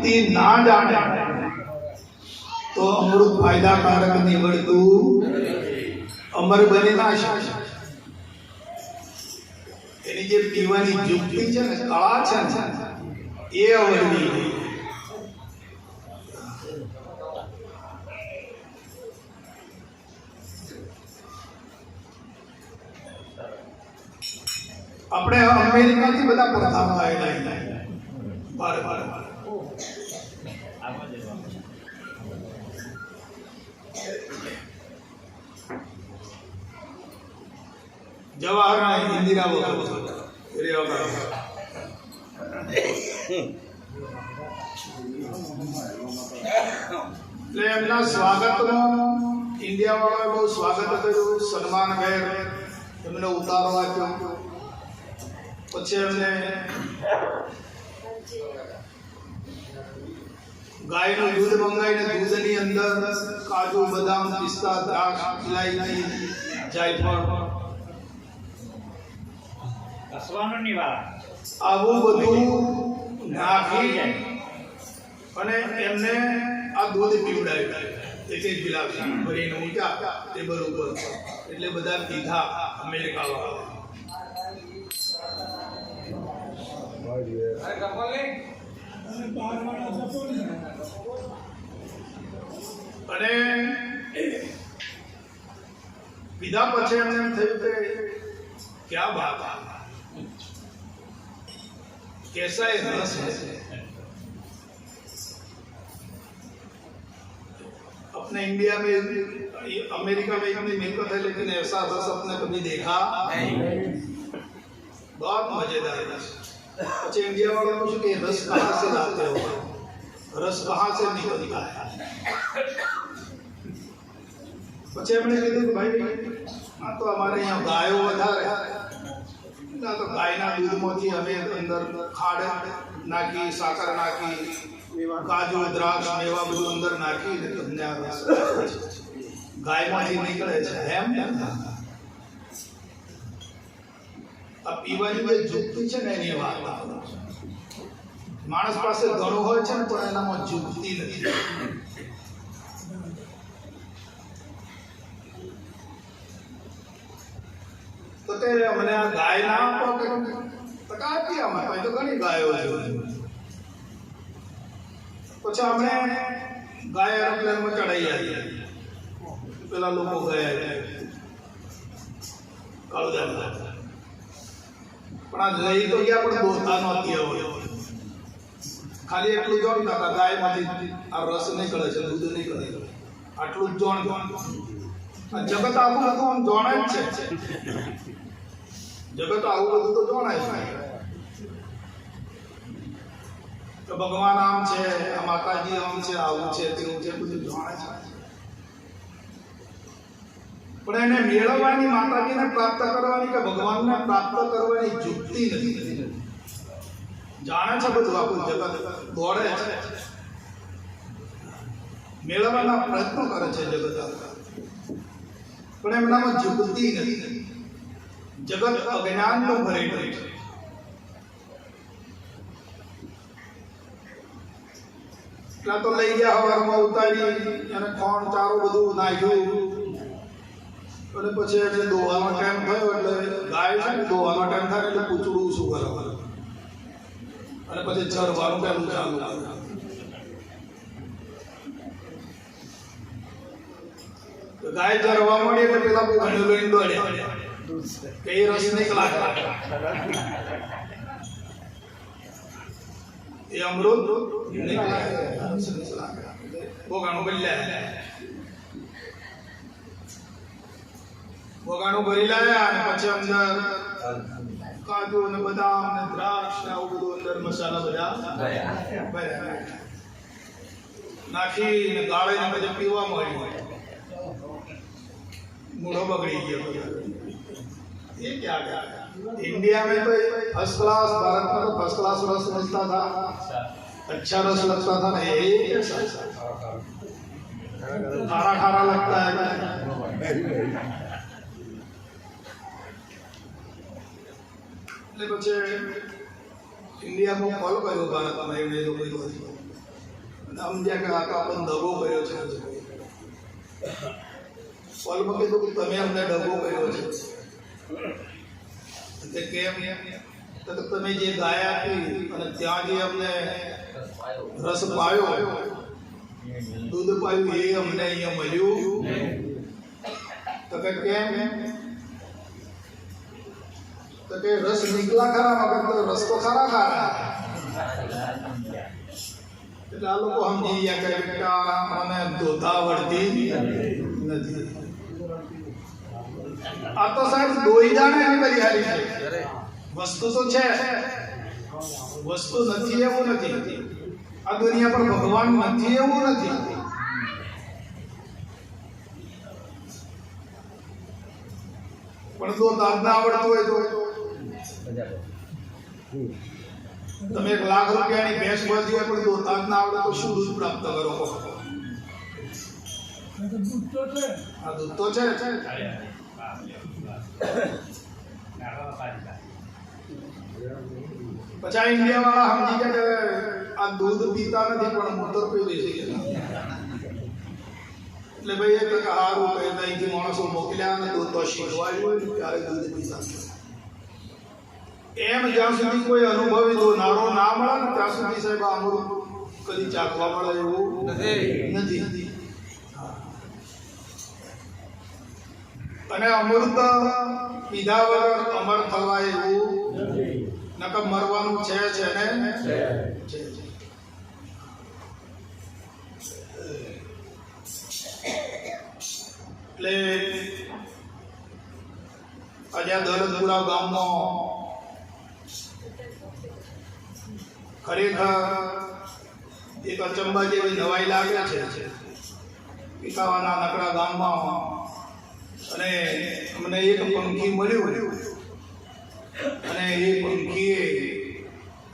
जुक्ति ना जाने तो अमृत फायदाकारक निवडतु अमर बनी ना શકે એની જે પીવાની યુક્તિ છે ને કળા છે ને એ આવડવી જોઈએ. આપણે અમેરિકાથી બધા પ્રથાઓ આવેલા બરાબર જવાહરલાલ ઇન્દિરા એટલે એમના સ્વાગતમાં ઇન્ડિયા વાળાએ બહુ સ્વાગત કર્યું, સન્માનભેર એમને ઉતારો આપ્યો. પછી એમને ગાયનું દૂધ મંગાવીને દૂધની અંદર કાજુ, બદામ, પિસ્તા, દ્રાક્ષ, ઇલાયચી, જાયફળ આવું બધું નાખી અને એમને આ દૂધ પીવડાવ્યું. એક એક ગિલાસ ભરીને મૂક્યા ટેબલ ઉપર. એટલે બધા પીધા અમેરિકા વાળા. અને પીધા પછી એમને એમ થયું કે ક્યા બાત कैसा है रस है. अपने इंडिया में अमेरिका में इतनी मिलकत है लेकिन ऐसा रस अपने कभी देखा नहीं. बहुत मजेदार रस. अच्छा इंडिया वालों पूछो कि रस कहाँ से लाते हो, रस कहाँ से निकलता है. પછી એમણે કીધું કે ભાઈ આ તો અમારે અહીંયા ગાયો વધારે, તો ગાયના દૂધમાંથી અમે અંદર ખાડ નાખી, સાકર નાખી, કાજુ, દ્રાક્ષ, મેવા બધું અંદર નાખી તમને આ રસ ગાયમાંથી નીકળે છે. એમ આ પીવાની જે યુક્તિ છે ને એની વાત. માણસ પાસે ઘણું હોય છે ને પણ એનામાં યુક્તિ નથી. તો કે મને આ ગાય ના આપો કે તકાતી આમાં તો ઘણી ગાયો છે. પછી આપણે ગાય એરોપ્લેનમાં ચડાઈ આવી. પેલા લોકો ગયા કાળુદાન પણ આ લઈ તો ગયા પણ દોતા નહોતી હોય. ખાલી એટલું જાણતા હતા ગાયમાંથી આ રસ નીકળે છે, દૂધ નીકળે છે, આટલું જ જાણતા. આ જગત આખું બધું આમ જાણે જ છે. જગત આવું બધું તો જાણે છે કે ભગવાન આમ છે, આ માતાજી આમ છે, આવું છે, તેવું છે, બધું જાણે છે. પણ એને મેળવવાની, માતાજીને પ્રાપ્ત કરવાની કે ભગવાનને પ્રાપ્ત કરવાની યુક્તિ નથી. જાણે છે બધું, આખું જગત દોડે છે, મેળવવાના પ્રયત્નો કરે છે જગત, પણ એમનામાં યુક્તિ નથી. જગત અજ્ઞાનનો ભરેલું છે. એટલા તો લઈ ગયા હવારમાં ઉતારી અને ખોણ ચારો બધું નાખ્યું અને પછી એટલે દોવાનો ટાઈમ થયો એટલે ગાય છે ને દોવાનો ટાઈમ થાય એટલે પૂછડું શું કરવાનું અને પછી ચરવાનું પેલું ચાલુ કર્યું. ગાય ચરવા મળી એટલે પેલા બહુ ઘણી લઈને દોડ્યા કે એ રસ નીકળા એ અમૃત બોગાણું ભરી લાવ્યા અને પછી અંદર કાજુ અને બદામ અને દ્રાક્ષ ને આવું બધું અંદર મસાલા બધા નાખી ને ગાળીને પછી પીવા મળી. મૂળો बगड़ी गया. ये क्या गया? इंडिया में तो फर्स्ट क्लास, भारत में तो फर्स्ट क्लास रस मिलता था, अच्छा रस लगता था ना. ये खारा खारा लगता है. પછી ઇન્ડિયામાં કોલ કર્યો ભારતમાં એમણે લોકો સમજ્યા કે આ તો આપણને દગો કર્યો છે. કોલમાં કીધું કે તમે અમને દગો કર્યો છે. તે કેમ? તો તમે જે ગાય આપી અને ત્યાં જે અમને રસ પાયો, દૂધ પાયું, એ અમને અહીંયા મળ્યું. તો કે કેમ? તો કે રસ નીકળા ખરા મગર તો રસ તો ખરા ખરા. એટલે આ લોકો સમજી ગયા કે બેટા મને ધોતા વળતી નથી. આ તો સાહેબ દોઈ જાણે એની બરિયારી છે. વસ્તુ તો છે, વસ્તુ નથી એવું નથી. આ દુનિયા પર ભગવાન નથી એવું નથી. પણ તો દાદ ના આવડતું હોય તો તમે 1 લાખ રૂપિયાની ભેંસ મળતી હોય પણ દોતાજ ના આવડે તો શું દૂધ પ્રાપ્ત કરો? આ દૂધ તો છે. પછી ઇન્ડિયા વાળા સમજી ગયા કે આ દૂધ પીતા નથી પણ મોટર પી લે છે. એટલે ભાઈ એ ટકા સારું કહે અહીંથી માણસો મોકલ્યા અને દૂધ તો શીખવાડ્યું ત્યારે દૂધ પીતા. એમ જ્યાં સુધી કોઈ અનુભવી દોનારો ના મળે ને ત્યાં સુધી સાહેબ અમૃત કદી ચાખવા મળે એવું નથી. અને અમૃત પીધા વગર અમર થવાય એવું નકર મરવાનું છે ને. એટલે આજે દરદપુરા ગામમાં ખરેખર એક અચંબા જેવી નવાઈ લાગે છે. પિતાવાના નકરા ગામમાં અને અમને એક પંખી મળ્યું અને એ પંખીએ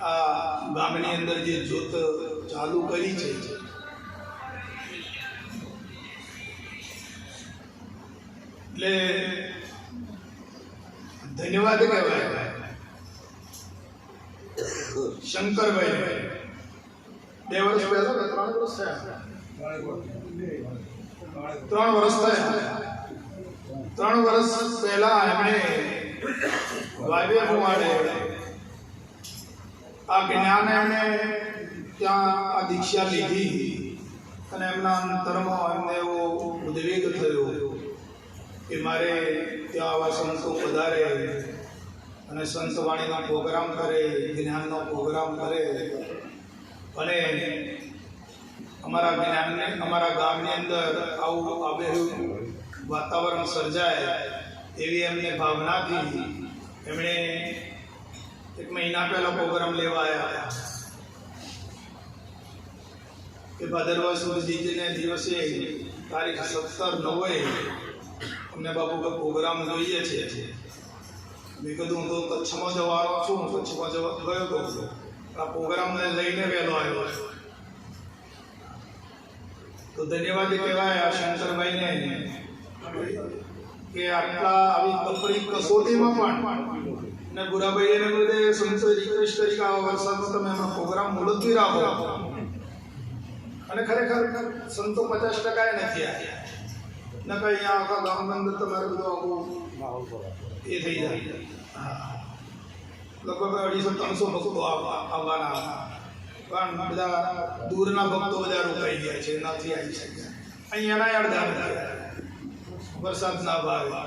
આ ગામની અંદર જે જ્યોત ચાલુ કરી છે એટલે ધન્યવાદ કહેવાય. શંકરભાઈ 2 વર્ષ પહેલા 3 વર્ષ થયા 3 વર્ષ થયા 3 વર્ષ પહેલા એમણે વાવ્યા મુવાડે આ જ્ઞાન એમણે ત્યાં આ દીક્ષા લીધી અને એમના અંતરમાં એમને એવો ઉદ્વેગ થયો કે મારે ત્યાં આવા સંતો વધારે અને સંતવાણીનો પ્રોગ્રામ કરે, જ્ઞાનનો પ્રોગ્રામ કરે અને અમારા ગામની અંદર આવું આબેહૂબ વાતાવરણ સર્જાય એવી એમને ભાવનાથી એમણે 1 મહિના પહેલા પ્રોગ્રામ લેવા આવ્યા કે ભાદરવા સુદ બીજને દિવસે તારીખ 17/9 અમને બાપુ કે પ્રોગ્રામ જોઈએ છે. મેં કીધું હું તો કચ્છમાં જવાનો છું, કચ્છમાં ગયો હતો. આ પ્રોગ્રામને લઈને વહેલો આવ્યો. તો ધન્યવાદ કહેવાય આ શંકરભાઈને કે આટલા આવી કપરી કસોટીમાં પણ ને બુરાભાઈ એને બધે સંતો રિક્વેસ્ટ કરી કે આ વરસાદમાં તમે એમાં પ્રોગ્રામ મુલતવી રાખો. અને ખરેખર સંતો 50% નથી આવ્યા. ન કે અહીંયા આખા ગામની અંદર તમારે બધું આખું એ થઈ જાય. લગભગ 250-300 ભક્તો આવવાના પણ બધા દૂરના ભક્તો બધા રોકાઈ ગયા છે, નથી આવી શક્યા. અહીંયાના અડધા વરસાદના ભાવે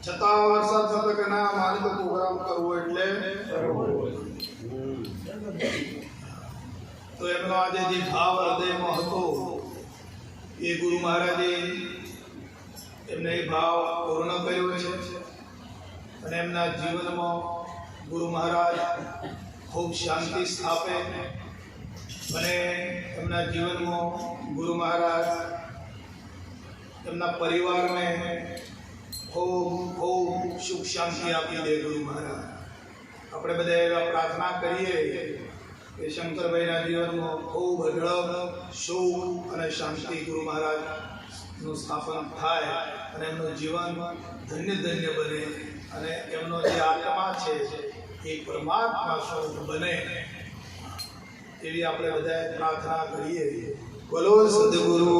છતાં વરસાદ થતો કે ના મારે તો પ્રોગ્રામ કરવો એટલે તો એમનો આજે જે ભાવ હૃદયમાં હતો એ ગુરુ મહારાજે એમને એ ભાવ પૂર્ણ કર્યો છે અને એમના જીવનમાં ગુરુ મહારાજ ખૂબ શાંતિ સ્થાપે અને એમના જીવનમાં ગુરુ મહારાજ એમના પરિવારને ખૂબ સુખ શાંતિ આપી દે. ગુરુ મહારાજ આપણે બધા એવા પ્રાર્થના કરીએ કે શંકરભાઈના જીવનમાં ખૂબ અઢળક સુખ અને શાંતિ ગુરુ મહારાજનું સ્થાપન થાય અને એમનું જીવન ધન્ય બને અને એમનો જે આત્મા છે એ પરમાત્મા સ્વરૂપ બને એવી આપણે બધાએ પ્રાર્થના કરીએ. બોલો સદગુરુ